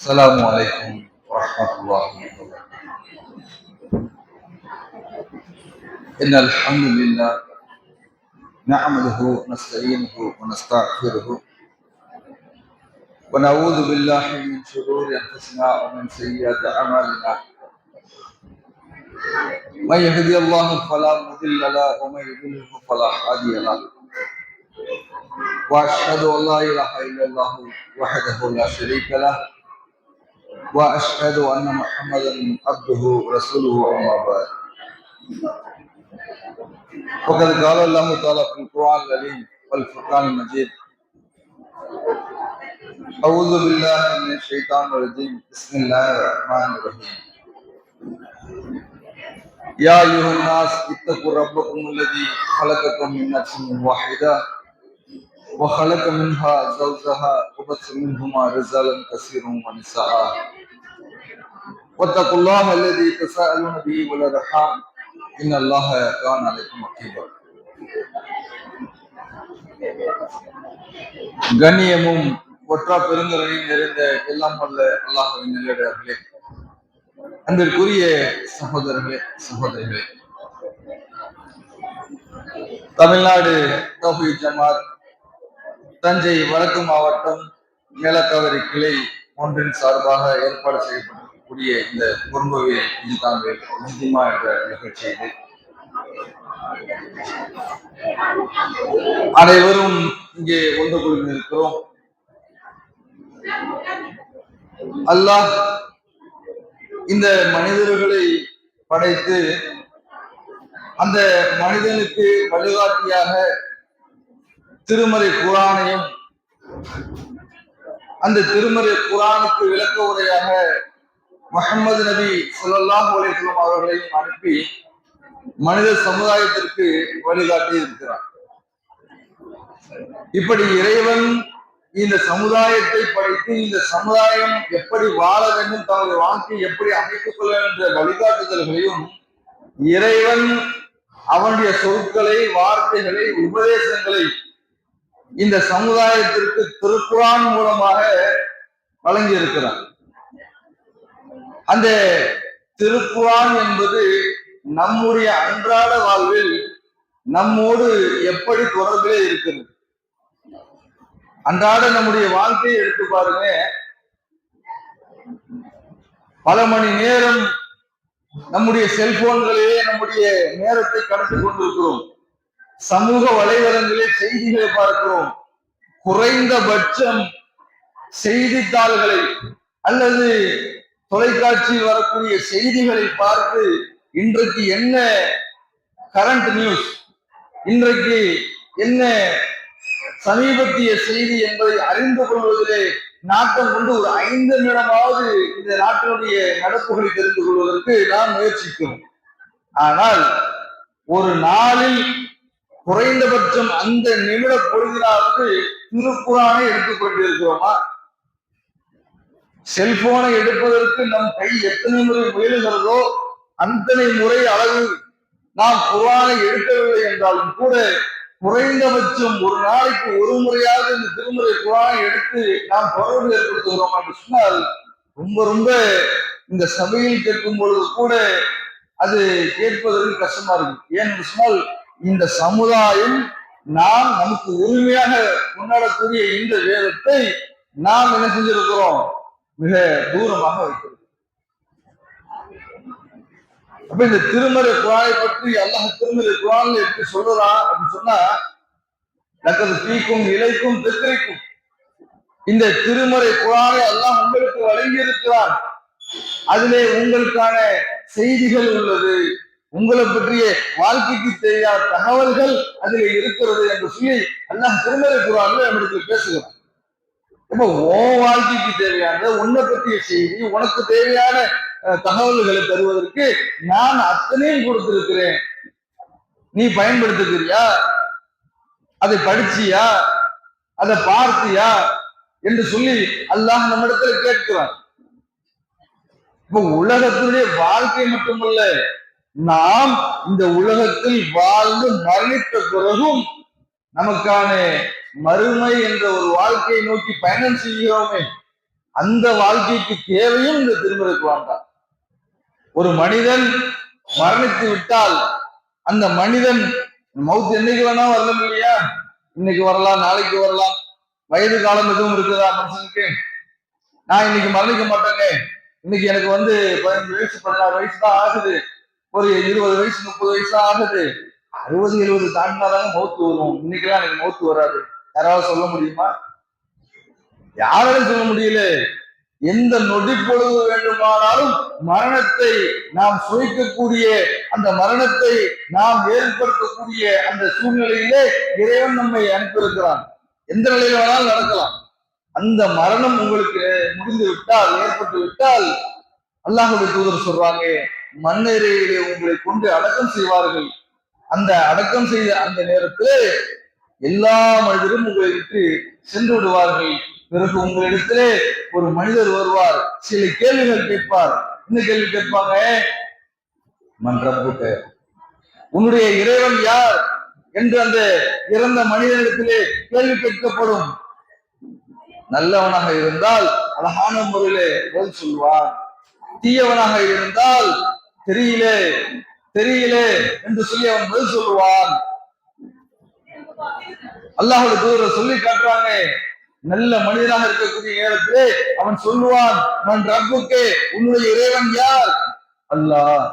السلام عليكم ورحمة الله وبركاته. إن الحمد لله نعمده ونستعينه ونستغفره ونعوذ بالله من شرور أنفسنا ومن سيئات أعمالنا. من يهدي الله فلا مضل له ومن يضلل فلا هادي له. وأشهد أن لا إله إلا الله وحده لا شريك له وأشهد أن محمدا عبده ورسوله أما بعد. وقد قال الله تعالى في القرآن العظيم والفرقان المجيد: أعوذ بالله من الشيطان الرجيم بسم الله الرحمن الرحيم. يا أيها الناس اتقوا ربكم الذي خلقكم من نفس واحدة وخلق منها زوجها وبث منهما رجالا كثيرا ونساء واتقوا الله الذي تساءلون به والأرحام إن الله كان عليكم رقيبا. கண்ணியமும் ஒற்றா பெருங்கரணையும் நிறைந்த எல்லாம் வல்ல அல்லாஹ்வின் நல்லடியார்களே, அன்பிற்குரிய சகோதரர்களே சகோதரிகளே, தமிழ்நாடு தௌஹீத் ஜமாத் தஞ்சை வடக்கு மாவட்டம் மேலக்காவிரி கிளை ஒன்றின் சார்பாக ஏற்பாடு செய்யப்பட்டிருக்கக்கூடிய இந்த குறும்புவில் இஜ்திமாவில் இஜ்திமா என்ற நிகழ்ச்சி இது. அனைவரும் இங்கே ஒன்று கூடி இருக்கிறோம். அல்லாஹ் இந்த மனிதர்களை படைத்து அந்த மனிதனுக்கு வழிகாட்டியாக திருமறை குர்ஆனையும் அந்த திருமறை குர்ஆனுக்கு விளக்க உரையாக முஹம்மது நபி ஸல்லல்லாஹு அலைஹி வஸல்லம் அவர்களையும் அனுப்பி மனித சமுதாயத்திற்கு வழிகாட்டி இருக்கிறார். இப்படி இறைவன் இந்த சமுதாயத்தை படைத்து இந்த சமுதாயம் எப்படி வாழ வேண்டும், தனது வாழ்க்கையை எப்படி அமைத்துக் கொள்ள வேண்டும் என்ற வழிகாட்டுதல்களையும் இறைவன் அவனுடைய சொற்களை, வார்த்தைகளை, உபதேசங்களை இந்த சமுதாயத்திற்கு திருக்குர்ஆன் மூலமாக வழங்கி இருக்கிறார். அந்த திருக்குர்ஆன் என்பது நம்முடைய அன்றாட வாழ்வில் நம்மோடு எப்படி தொடர்பிலே இருக்கிறது. அன்றாட நம்முடைய வாழ்க்கையை எடுத்து பாருங்க. பல மணி நேரம் நம்முடைய செல்போன்களிலே நம்முடைய நேரத்தை கடந்து கொண்டிருக்கிறோம். சமூக வலைதளங்களிலே செய்திகளை பார்க்கிறோம். குறைந்தபட்சம் செய்தித்தாள்களை அல்லது தொலைக்காட்சியில் வரக்கூடிய செய்திகளை பார்த்து இன்றைக்கு என்ன கரண்ட் நியூஸ், இன்றைக்கு என்ன சமீபத்திய செய்தி என்பதை அறிந்து கொள்வதிலே நாட்டம் கொண்டு ஒரு 5 நிமிடமாவது இந்த நாட்டினுடைய நடப்புகளை தெரிந்து கொள்வதற்கு நாம் முயற்சிக்கிறோம். ஆனால் ஒரு நாளில் குறைந்தபட்சம் அந்த நிமிட பொழுதினாவது திருக்குர்ஆனை எடுத்துக்கொண்டிருக்கிறோமா? செல்போனை எடுப்பதற்கு நம் கை எத்தனை முறை முயலுகிறதோ அத்தனை முறை அளவு நாம் குர்ஆனை எடுக்கவில்லை என்றாலும் கூட குறைந்தபட்சம் ஒரு நாளைக்கு ஒரு முறையாவது இந்த திருமுறை குர்ஆனை எடுத்து நாம் தொடர்பு ஏற்படுத்துகிறோம் என்று சொன்னால் ரொம்ப ரொம்ப இந்த சபையில் கேட்கும் பொழுது கூட அது கேட்பதற்கு கஷ்டமா இருக்கு. ஏன்னு சொன்னால் இந்த சமுதாயம் நாம் நமக்கு உரிமையாக கொண்டாடக்கூடிய இந்த வேதத்தை நாம் என்ன செஞ்சிருக்கிறோம், மிக தூரமாக வைக்கிறோம். அப்ப இந்த திருமறை குர்ஆனை பற்றி அல்லாஹ் திருமறை குர்ஆன்ல எப்படி சொல்றான் அப்படின்னு சொன்னா, லக்கது ஃபீக்கும் இலைக்கும் திக்ரிக்கும், இந்த திருமறை குர்ஆனை அல்லாஹ் உங்களுக்கு வழங்கி இருக்கிறான், அதிலே உங்களுக்கான செய்திகள் உள்ளது, உங்களை பற்றிய வாழ்க்கைக்கு தெரியாத தகவல்கள் அதிலே இருக்கிறது என்று சொல்லி அல்லாஹ் திருமறை குர்ஆன்ல நம்மளுக்கு பேசுகிறான். இப்ப உன் வாழ்க்கைக்கு தேவையான உன்னை பற்றிய செய்தி, உனக்கு தேவையான தகவல்களை தருவதற்கு நான் அத்தனையும் கொடுத்திருக்கிறேன், நீ பயன்படுத்துகிறியா, அதை படிச்சியா, அதை பார்த்தியா என்று சொல்லி அல்லாஹ் நம்மிடத்துல கேட்கிறான். இப்ப உலகத்தினுடைய வாழ்க்கை மட்டுமல்ல, நாம் இந்த உலகத்தில் வாழ்ந்து மரணித்த பிறகும் நமக்கான மறுமை என்ற ஒரு வாழ்க்கையை நோக்கி பயணம் செய்கிறோமே, அந்த வாழ்க்கைக்கு தேவையும் இந்த திருமறை குர்ஆன் தான். ஒரு மனிதன் மரணித்து விட்டால் அந்த மனிதன் மவுத் என்னைக்கு வேணா வரலாம் இல்லையா? இன்னைக்கு வரலாம், நாளைக்கு வரலாம். வயது காலம் எதுவும் இருக்குதா மனுஷனுக்கு? நான் இன்னைக்கு மரணிக்க மாட்டேங்க, இன்னைக்கு எனக்கு 15 வயசு 16 வயசு தான் ஆகுது, ஒரு 20 வயசு 30 வயசு தான் ஆகுது, 60 70 தாண்டினாதாங்க மௌத்து வரும், இன்னைக்கெல்லாம் எனக்கு மௌத்து வராது. யாராவது சொல்ல முடியுமா? யாராலும் சொல்ல முடியல. எந்த நொடி பொழுது வேண்டுமானாலும் மரணத்தை நாம் சுவைக்கக்கூடிய, அந்த மரணத்தை நாம் ஏற்படுத்தக்கூடிய அந்த சூழ்நிலையிலே இறைவன் நம்மை அனுப்பியிருக்கிறான். எந்த நிலையில வேணாலும் நடக்கலாம். அந்த மரணம் உங்களுக்கு முடிந்து விட்டால், ஏற்பட்டு விட்டால், அல்லாஹ்வுடைய தூதர் சொல்றாங்க, மண்ணறையிலே உங்களை கொண்டு அடக்கம் செய்வார்கள். அந்த அடக்கம் செய்த அந்த நேரத்தில் எல்லா மனிதரும் உங்களை விட்டு சென்று விடுவார்கள். பிறகு உங்களிடத்திலே ஒரு மனிதர் வருவார், சில கேள்விகள் கேட்பார். என்ன கேள்வி கேட்பாங்க? மன்றப்புக்கு உன்னுடைய இறைவன் யார் என்று அந்த இறந்த மனிதனிடத்திலே கேள்வி கேட்கப்படும். நல்லவனாக இருந்தால் அழகான முறையிலே பதில் சொல்வார். தீயவனாக இருந்தால் தெரியலே தெரியலே என்று சொல்லி அவன் பதில் சொல்லுவான். அல்லாஹ்வுடைய தூதர் சொல்லி காட்டுறாங்க, நல்ல மனிதனாக இருக்கக்கூடிய நேரத்திலே அவன் சொல்லுவான், நான் ரப்புக்கே உன்னுடைய இறைவன் யார்? அல்லாஹ்.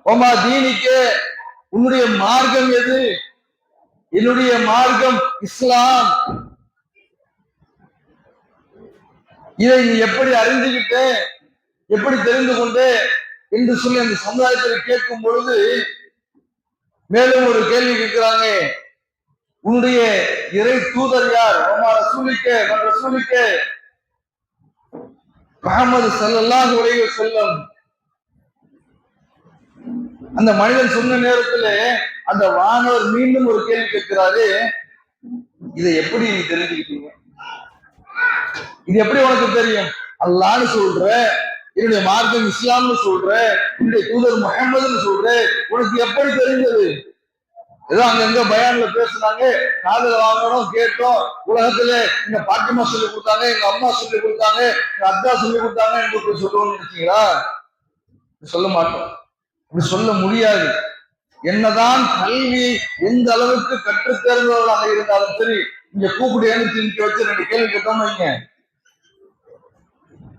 ஓமா தீனிக்கே உன்னுடைய மார்க்கம் எது? என்னுடைய மார்க்கம் இஸ்லாம். இதை நீ எப்படி அறிந்துகிட்ட, எப்படி தெரிந்து கொண்டு என்று சொல்லி அந்த சமுதாயத்தில் கேட்கும் பொழுது மேலும் ஒரு கேள்வி கேட்கிறாங்க, உன்னுடைய இறை தூதர் யார்? ரசூலிக்கே முஹம்மது ஸல்லல்லாஹு அலைஹி வஸல்லம். அந்த மனிதன் சொன்ன நேரத்துல அந்த வானவர் மீண்டும் ஒரு கேள்வி கேட்கிறாரு, இதை எப்படி நீ தெரிஞ்சுக்கிட்டீங்க? இது எப்படி உனக்கு தெரியும்? அல்லாஹ்னு சொல்ற, என்னுடைய மார்க்கம் இஸ்லாம்னு சொல்ற, என்னுடைய தூதர் முஹம்மதுன்னு சொல்ற, உனக்கு எப்படி தெரிஞ்சது? ஏதோ அங்க பயான்ல பேசுனாங்க, காதுல வாங்கணும், கேட்டோம். உலகத்துல எங்க பாட்டிமா சொல்லி கொடுத்தாங்க, எங்க அம்மா சொல்லி கொடுத்தாங்க, எங்க அத்தா சொல்லி கொடுத்தாங்க என்று சொல்லுவோம்னு நினைச்சீங்களா? சொல்ல மாட்டோம், அப்படி சொல்ல முடியாது. என்னதான் கல்வி எந்த அளவுக்கு கற்றுத் தேர்ந்தவர்களாக இருந்தாலும் சரி, இங்க கூப்பிட்டு எழுந்து வச்சு 2 கேள்வி கேட்டோம்னு வைங்க,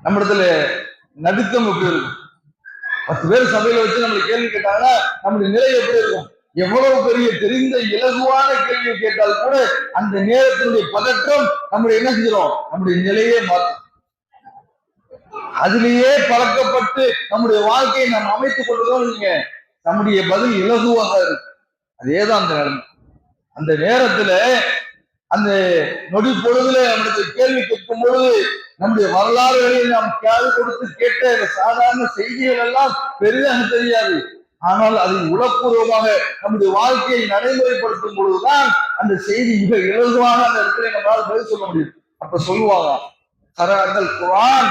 நம்ம இடத்துல நடுக்கம் எப்படி இருக்கும்? 10 பேர் சபையில வச்சு நம்மளை கேள்வி கேட்டாங்கன்னா நம்முடைய நிலை எப்படி இருக்கும்? எவ்வளவு பெரிய தெரிந்த இலகுவான கேள்வியை கேட்டால் கூட அந்த நேரத்தினுடைய பதற்றம் நம்முடைய என்ன செஞ்சிடும்? நம்முடைய நிலையே மாற்றும். அதிலேயே பழக்கப்பட்டு நம்முடைய வாழ்க்கையை நாம் அமைத்துக் கொள்வதும் நீங்க நம்முடைய பதில் இலகுவாக இருக்கு. அதேதான் அந்த நிலைமை. அந்த நேரத்துல அந்த நொடி பொழுதுல நம்மளுக்கு கேள்வி கேட்கும் பொழுது நம்முடைய வரலாறுகளை நாம் காது கொடுத்து கேட்ட சாதாரண செய்திகள் எல்லாம் பெரிதாக தெரியாது. ஆனால் அதை உளப்பூர்வமாக நம்முடைய வாழ்க்கையை நடைமுறைப்படுத்தும் பொழுதுதான் அந்த செய்தி மிக இலகுவாக அந்த இடத்துல நம்மளால் பதில் சொல்ல முடியும். அப்ப சொல்லுவாங்க, கராத்தல் குர்ஆன்,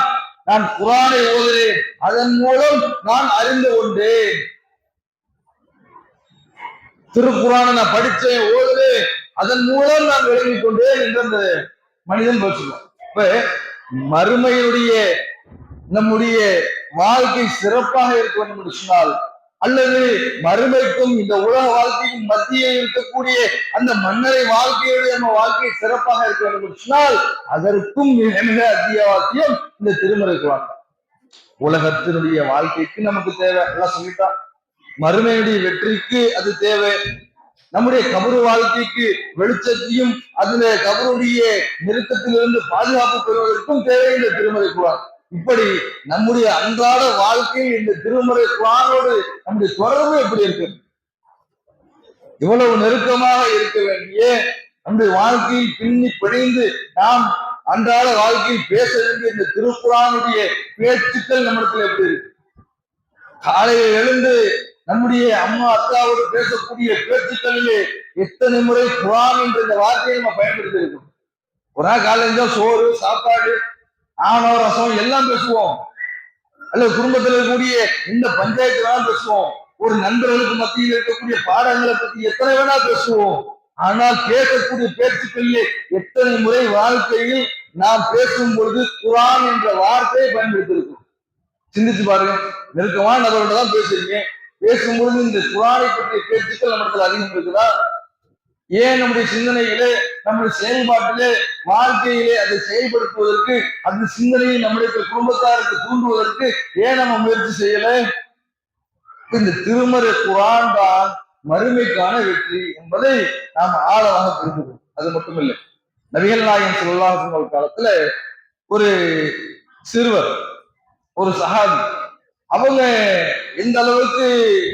நான் குர்ஆனை ஓதுறேன், அதன் மூலம் நான் அறிந்து கொண்டேன். திருக்குர்ஆனை நான் படிச்சேன், ஓதுறேன், அதன் மூலம் நான் விளங்கிக் கொண்டேன் என்று அந்த மனிதன் பேசுவான். இப்ப மறுமையுடைய நம்முடைய வாழ்க்கை சிறப்பாக இருக்க வேண்டும் என்று சொன்னால், அல்லது மறுமைக்கும் இந்த உலக வாழ்க்கைக்கும் மத்தியே இருக்கக்கூடிய அந்த மன்னரை வாழ்க்கையுடைய நம்ம வாழ்க்கை சிறப்பாக இருக்க வேண்டும் என்று சொன்னால், அதற்கும் மிக மிக அத்தியாவசியம் இந்த திருமறை குர்ஆன். உலகத்தினுடைய வாழ்க்கைக்கு நமக்கு தேவை, எல்லாம் சொல்லிட்டான். மறுமையுடைய வெற்றிக்கு அது தேவை. நம்முடைய கபரு வாழ்க்கைக்கு வெளிச்சத்தையும் அதுல கபருடைய நெருக்கத்திலிருந்து பாதுகாப்பு பெறுவதற்கும் தேவை இந்த திருமறை குர்ஆன். இப்படி நம்முடைய அன்றாட வாழ்க்கையில் இந்த திருமறை குர்ஆனோடு நம்முடைய தொடர்பு எப்படி இருக்கு? இவ்வளவு நெருக்கமாக இருக்க வேண்டிய நம்முடைய வாழ்க்கையை பின்னி பிணைந்து நாம் அன்றாட வாழ்க்கையில் பேச வேண்டிய இந்த திருக்குர்ஆனுடைய பேச்சுக்கள் நம்மிடத்தில் எப்படி இருக்கு? காலையில் எழுந்து நம்முடைய அம்மா அத்தாவோடு பேசக்கூடிய பேச்சுக்களிலே எத்தனை முறை குர்ஆன் என்ற இந்த வார்த்தையை நம்ம பயன்படுத்தி இருக்கோம். ஒரு நாள் காலையில சோறு சாப்பாடு ஆணவ ரசம் எல்லாம் பேசுவோம், அல்லது குடும்பத்தில் இருக்கக்கூடிய இந்த பஞ்சாயத்து வேணா பேசுவோம், ஒரு நண்பர்களுக்கு மத்தியில் இருக்கக்கூடிய பாடங்களை பத்தி எத்தனை வேணா பேசுவோம். ஆனால் பேசக்கூடிய பேச்சுக்களிலே எத்தனை முறை வாழ்க்கையில் நாம் பேசும் பொழுது குர்ஆன் என்ற வார்த்தையை பயன்படுத்தியிருக்கோம். சிந்திச்சு பாருங்க. நெருக்கமான நபர்களோட தான் பேசுறீங்க. பேசும்பொழுது இந்த குர்ஆனை பற்றிய பேச்சுக்கள் நம்மிடத்தில் அதிகம் இருக்குதா? ஏன் நம்முடைய சிந்தனையிலே, நம்முடைய செயல்பாட்டிலே, வாழ்க்கையிலே அதை செயல்படுத்துவதற்கு, அந்த சிந்தனையை நம்முடைய குடும்பத்தாருக்கு தூண்டுவதற்கு ஏன் நம்ம முயற்சி செய்யல? இந்த திருமறை குர்ஆன் தான் மறுமைக்கான வெற்றி என்பதை நாம் ஆழமாக புரிந்துகிறோம். அது மட்டுமில்லை, நபிகள் நாயகம் ஸல்லல்லாஹு அலைஹி வஸல்லம் காலத்துல ஒரு சிறுவர், ஒரு சஹாபி, அவங்க எந்த அளவுக்கு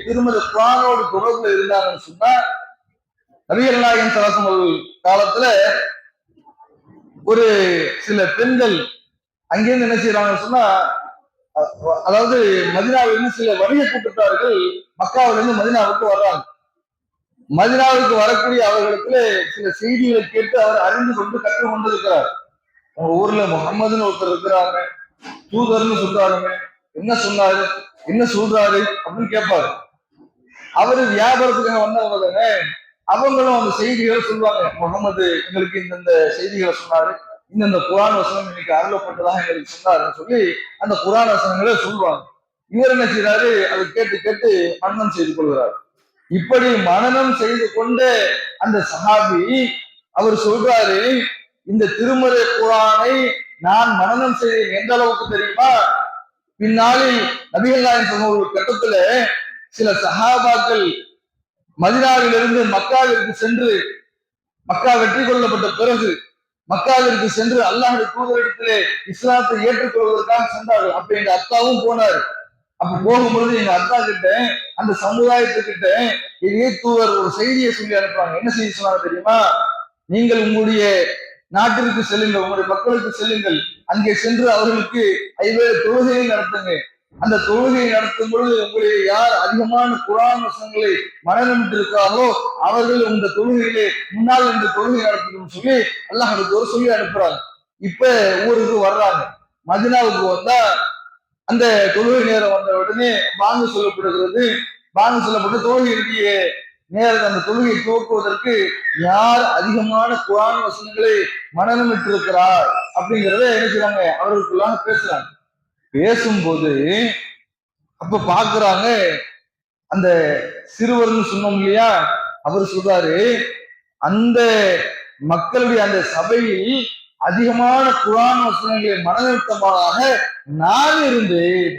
திருமறை குர்ஆனோடு தொடர்புல இருந்தாங்கன்னு சொன்னா, நபிகள் நாயகம் ஸல்லல்லாஹு அலைஹி வஸல்லம் காலத்துல ஒரு சில பெண்கள் அங்கிருந்து என்ன செய்யறாங்கன்னு சொன்னா, அதாவது மதீனாவிலிருந்து சில வணிக கூட்டத்தார்கள் மக்காவிலிருந்து மதீனாவுக்கு வர்றாங்க. மதீனாவுக்கு வரக்கூடிய அவர்களுக்கு சில செய்திகளை கேட்டு அவர் அறிந்து கொண்டு கற்றுக் கொண்டிருக்கிறார். உங்க ஊர்ல முகம்மதுன்னு ஒருத்தர் இருக்கிறாங்க, தூதர்னு சொல்றாருங்க, என்ன சொன்னாரு, என்ன சொல்றாரு அப்படின்னு கேட்பாரு. அவரு வியாபாரத்துக்காக வந்தவங்க தானே, அவங்களும் அந்த செய்திகளை சொல்லுவாங்க. முகமது எங்களுக்கு இந்த செய்திகளை சொன்னாரு, இந்த குர்ஆன் வசனம் இன்னைக்கு அருளப்பட்டதாக எங்களுக்கு சொன்னாருன்னு சொல்லி அந்த குர்ஆன் வசனங்களை சொல்லுவாங்க. இவர் என்ன செய்யறாரு, அதை கேட்டு கேட்டு மனனம் செய்து கொள்கிறார். இப்படி மனனம் செய்து கொண்ட அந்த சஹாபி அவர் சொல்றாரு, இந்த திருமறை குர்ஆனை நான் மனனம் செய்தேன் எந்த அளவுக்கு தெரியுமா? பின்னாளில் நபிகள் நாயகம் சொன்ன ஒரு கட்டத்துல சில சஹாபாக்கள் மதீனாவிலிருந்து மக்காவிற்கு சென்று, மக்கா வெற்றி கொள்ளப்பட்ட பிறகு மக்காவிற்கு சென்று அல்லாஹ்வுடைய தூதரிடத்திலே இஸ்லாத்தை ஏற்றுக்கொள்வதற்காக சென்றார்கள். அப்ப எங்க அத்தாவும் போனாரு. அப்ப போகும்பொழுது எங்க அத்தா கிட்ட, அந்த சமுதாயத்துக்கிட்ட இதே தூதர் ஒரு செய்தியை சொல்லி அனுப்புறாங்க. என்ன செய்தி சொன்னாங்க தெரியுமா? நீங்கள் உங்களுடைய நாட்டிற்கு செல்லுங்கள், உங்களுடைய மக்களுக்கு செல்லுங்கள், அங்கே சென்று அவர்களுக்கு 5 தொழுகையை நடத்துங்க. அந்த தொழுகையை நடத்தும் பொழுது உங்களுடைய யார் அதிகமான குர்ஆன் வசனங்களை மனநமிட்டு இருக்கிறார்களோ அவர்கள் இந்த தொழுகையிலே முன்னால் இந்த தொழுகை நடத்தணும்னு சொல்லி அல்லாஹ் ஒரு சொல்லி அனுப்புறாங்க. இப்ப ஊருக்கு வர்றாங்க. மதீனாவுக்கு வந்தா அந்த தொழுகை நேரம் வந்த உடனே பாங்கு சொல்லப்படுகிறது. பாங்கு சொல்லப்பட்டு தொழுகையுடைய நேரத்தை, அந்த தொழுகையை துவக்குவதற்கு யார் அதிகமான குர்ஆன் வசனங்களை மனநமிட்டு இருக்கிறார் அப்படிங்கிறத என்ன செய்றாங்க, அவர்களுக்குள்ளாக பேசுறாங்க. பேசும்போது அப்ப பாக்குறாங்க, அந்த சிறுவர்னு சொன்னோம் இல்லையா, அவர் சொல்றாரு, அந்த மக்களுடைய அந்த சபையில் அதிகமான குர்ஆன் வசனங்களை மனநிறுத்தமாக நான் இருந்தேன்,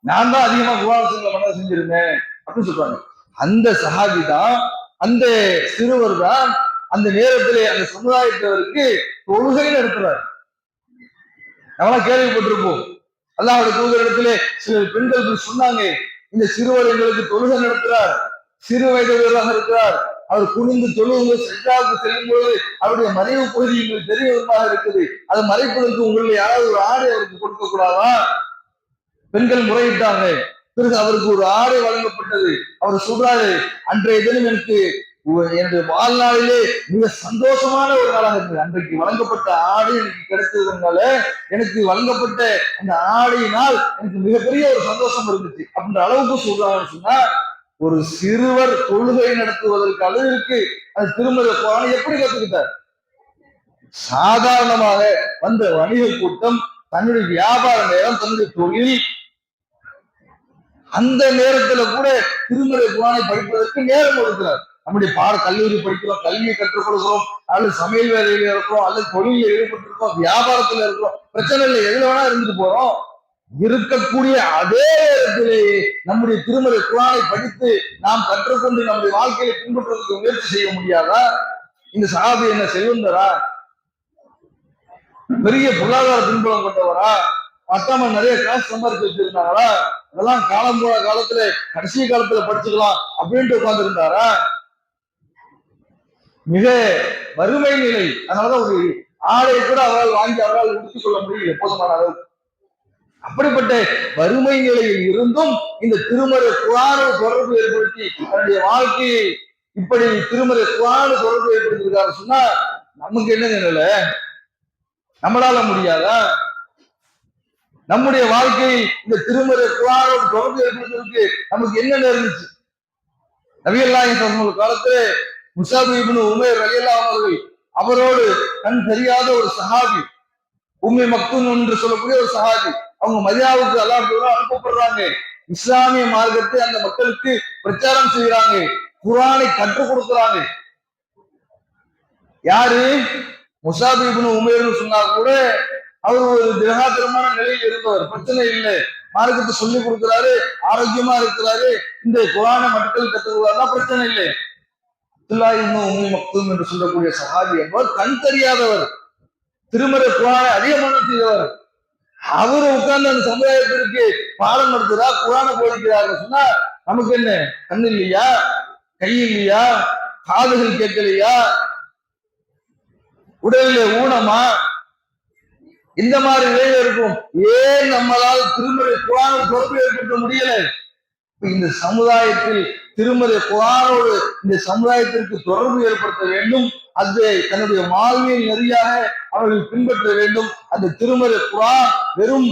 நான் தான் அதிகமா குர்ஆன் வசனங்களை மனநம் செஞ்சிருந்தேன் அப்படின்னு சொல்றாங்க. அந்த சஹாபி தான், அந்த சிறுவர் தான் அந்த நேரத்திலே அந்த சமுதாயத்தவருக்கு தொழுகை நடத்துறார். நம்மளாம் கேள்விப்பட்டிருப்போம். அல்லாஹ்வுடைய தூதரிடத்திலே சில பெண்கள் சொன்னாங்க, இந்த சிறுவர் எங்களுக்கு தொழுகை நடத்துறார், சிறு வயதுள்ளவராக இருக்கிறார், அவர் குனிந்து தொழுவது சஜ்ஜாவுக்கு செல்லும் பொழுது அவருடைய மறைவு பகுதி எங்களுக்கு தெரிய விதமாக இருக்குது, அதை மறைப்பதற்கு உங்களுடைய யாராவது ஒரு ஆடை அவருக்கு கொடுக்க கூடாதா? பெண்கள் முறையிட்டாங்க. பிறகு அவருக்கு ஒரு ஆடை வழங்கப்பட்டது. அவர் சொல்றாரு, அன்றைய தினம் எனக்கு என்னுடைய வாழ்நாளிலே மிக சந்தோஷமான ஒரு நாளாக இருந்தது. அன்றைக்கு வழங்கப்பட்ட ஆடை எனக்கு கிடைத்ததுனால, எனக்கு வழங்கப்பட்ட அந்த ஆடையினால் எனக்கு மிகப்பெரிய ஒரு சந்தோஷம் இருந்துச்சு அப்படின்ற அளவுக்கு சொல்றாங்கன்னு சொன்னா, ஒரு சிறுவர் தொழுகை நடத்துவதற்கு அளவிற்கு அது திருமறை குர்ஆனை எப்படி கத்துக்கிட்டார்? சாதாரணமாக வந்த வணிக கூட்டம் தன்னுடைய வியாபார நேரம், தன்னுடைய தொழில், அந்த நேரத்துல கூட திருமறை குர்ஆனை படிப்பதற்கு நேரம் ஒதுக்கிறார். நம்முடைய கல்லூரி படிக்கிறோம், கல்வியை கற்றுக்கொள்கிறோம், அல்லது சமையல் வேலையில இருக்கிறோம், அல்லது தொழிலில் ஈடுபட்டிருக்கோம், வியாபாரத்துல இருக்கிறோம், பிரச்சனை இல்லை, எதுல வேணா இருந்துட்டு போறோம். இருக்கக்கூடிய அதே இடத்திலேயே நம்முடைய திருமறை குர்ஆனை படித்து நாம் கற்றுக்கொண்டு நம்முடைய வாழ்க்கையை பின்பற்றுவதற்கு முயற்சி செய்ய முடியாதா? இந்த சஹாபி என்ன செல்வந்தரா, பெரிய பொருளாதார பின்புலம் கொண்டவரா, மத்தவங்க நிறைய காசு சம்பாதிச்சு வச்சிருந்தாங்களா? அதெல்லாம் காலம் போன காலத்துல கடைசி காலத்துல படிச்சுக்கலாம் அப்படின்ட்டு உட்கார்ந்து இருந்தாரா? மிக வறுமை நிலை. அதனாலதான் ஒரு ஆடை கூட அவரால் வாங்கி அவரால் உடுத்திக் கொள்ள முடியல போதுமான அளவுக்கு. அப்படிப்பட்ட வறுமை நிலையில் இருந்தும் இந்த திருமறை குர்ஆனோடு தொடர்பு ஏற்படுத்தி தன்னுடைய வாழ்க்கையை இப்படி திருமறை குர்ஆனோடு தொடர்பு ஏற்படுத்திருக்காரு சொன்னா நமக்கு என்ன நிலை? நம்மளால முடியாதா? நம்முடைய வாழ்க்கையை இந்த திருமறை குர்ஆனோடு தொடர்பு ஏற்படுத்துவதற்கு நமக்கு என்ன நேர்ந்துச்சு? நபிகள் நாயகம் ஸல்லல்லாஹு காலத்திலே முஸாப் இப்னு உமைர் ரலியல்லாஹு அவர்கள், அவரோடு கண் தெரியாத ஒரு சஹாபி, உம்மி மக்தூம் என்று சொல்லக்கூடிய ஒரு சஹாபி. அவங்க மதினாவுக்கு அல்லாஹ் அனுப்பப்படுறாங்க. இஸ்லாமிய மார்க்கத்தை அந்த மக்களுக்கு பிரச்சாரம் செய்யறாங்க, குர்ஆனை கற்றுக் கொடுக்குறாங்க. யாரு? முஸாப் இப்னு உமைர்னு சொன்னா கூட அவர் ஒரு திரகாத்திரமான நிலையில் இருந்தவர், பிரச்சனை இல்லை, மார்க்கத்தை சொல்லி கொடுக்கிறாரு, ஆரோக்கியமா இருக்கிறாரு, இந்த குர்ஆனை மக்கள் கற்றுக்கிறாருன்னா பிரச்சனை இல்லை. அப்துல்லா இப்னு உம்மி மக்தூம் என்று சொல்லக்கூடிய சஹாபி என்பவர் கண் தெரியாதவர், திருமறை குர்ஆனை அதிகமான செய்தவர். அவரு உட்கார்ந்து அந்த சமுதாயத்திற்கு பாடம் நடத்துறா, குர்ஆனை போதிக்கிறாரு சொன்னா நமக்கு என்ன, கண் இல்லையா, கை இல்லையா, காதுகள் கேட்கலையா, உடலிலே ஊனமா, இந்த மாதிரி நிலையில இருக்கும். ஏன் நம்மளால் திருமறை குர்ஆனை பொறுப்பு ஏற்படுத்த முடியல? இந்த சமுதாயத்தில் திருமறை குர்ஆனோடு இந்த சமுதாயத்திற்கு தொடர்பு ஏற்படுத்த வேண்டும். அது தன்னுடைய வாழ்வியல் நெறியாக அவர்கள் பின்பற்ற வேண்டும். அந்த திருமறை குர்ஆன் வெறும்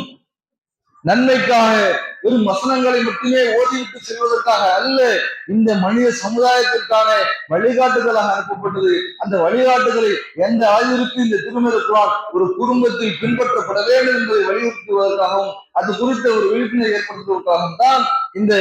நன்மைக்காக, வெறும் வசனங்களை மட்டுமே ஓதிவிட்டு செல்வதற்காக அல்ல, இந்த மனித சமுதாயத்திற்கான வழிகாட்டுதலாக அனுப்பப்பட்டது. அந்த வழிகாட்டுதலை எந்த அளவிற்கு இந்த திருமறை குர்ஆன் ஒரு குடும்பத்தில் பின்பற்றப்பட வேண்டும் என்பதை வலியுறுத்துவதற்காகவும் அது குறித்த ஒரு விழிப்புணர்வை ஏற்படுத்துவதற்காகவும் தான் இந்த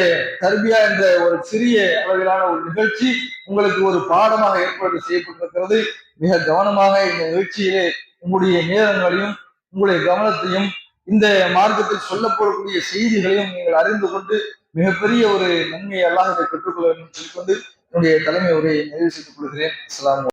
தர்பியா என்ற ஒரு சிறிய அளவிலான ஒரு நிகழ்ச்சி உங்களுக்கு ஒரு பாடமாக ஏற்பாடு செய்யப்பட்டிருக்கிறது. மிக கவனமாக இந்த நிகழ்ச்சியிலே உங்களுடைய நேரங்களையும் உங்களுடைய கவனத்தையும் இந்த மார்க்கத்தில் சொல்லப்படக்கூடிய செய்திகளையும் நீங்கள் அறிந்து கொண்டு மிகப்பெரிய ஒரு நன்மையை அல்லாஹ் பெற்றுக்கொள்ள வேண்டும் சொல்லிக்கொண்டு என்னுடைய தலைமை உரையை நிறைவு செய்து கொள்கிறேன். அஸ்ஸலாமு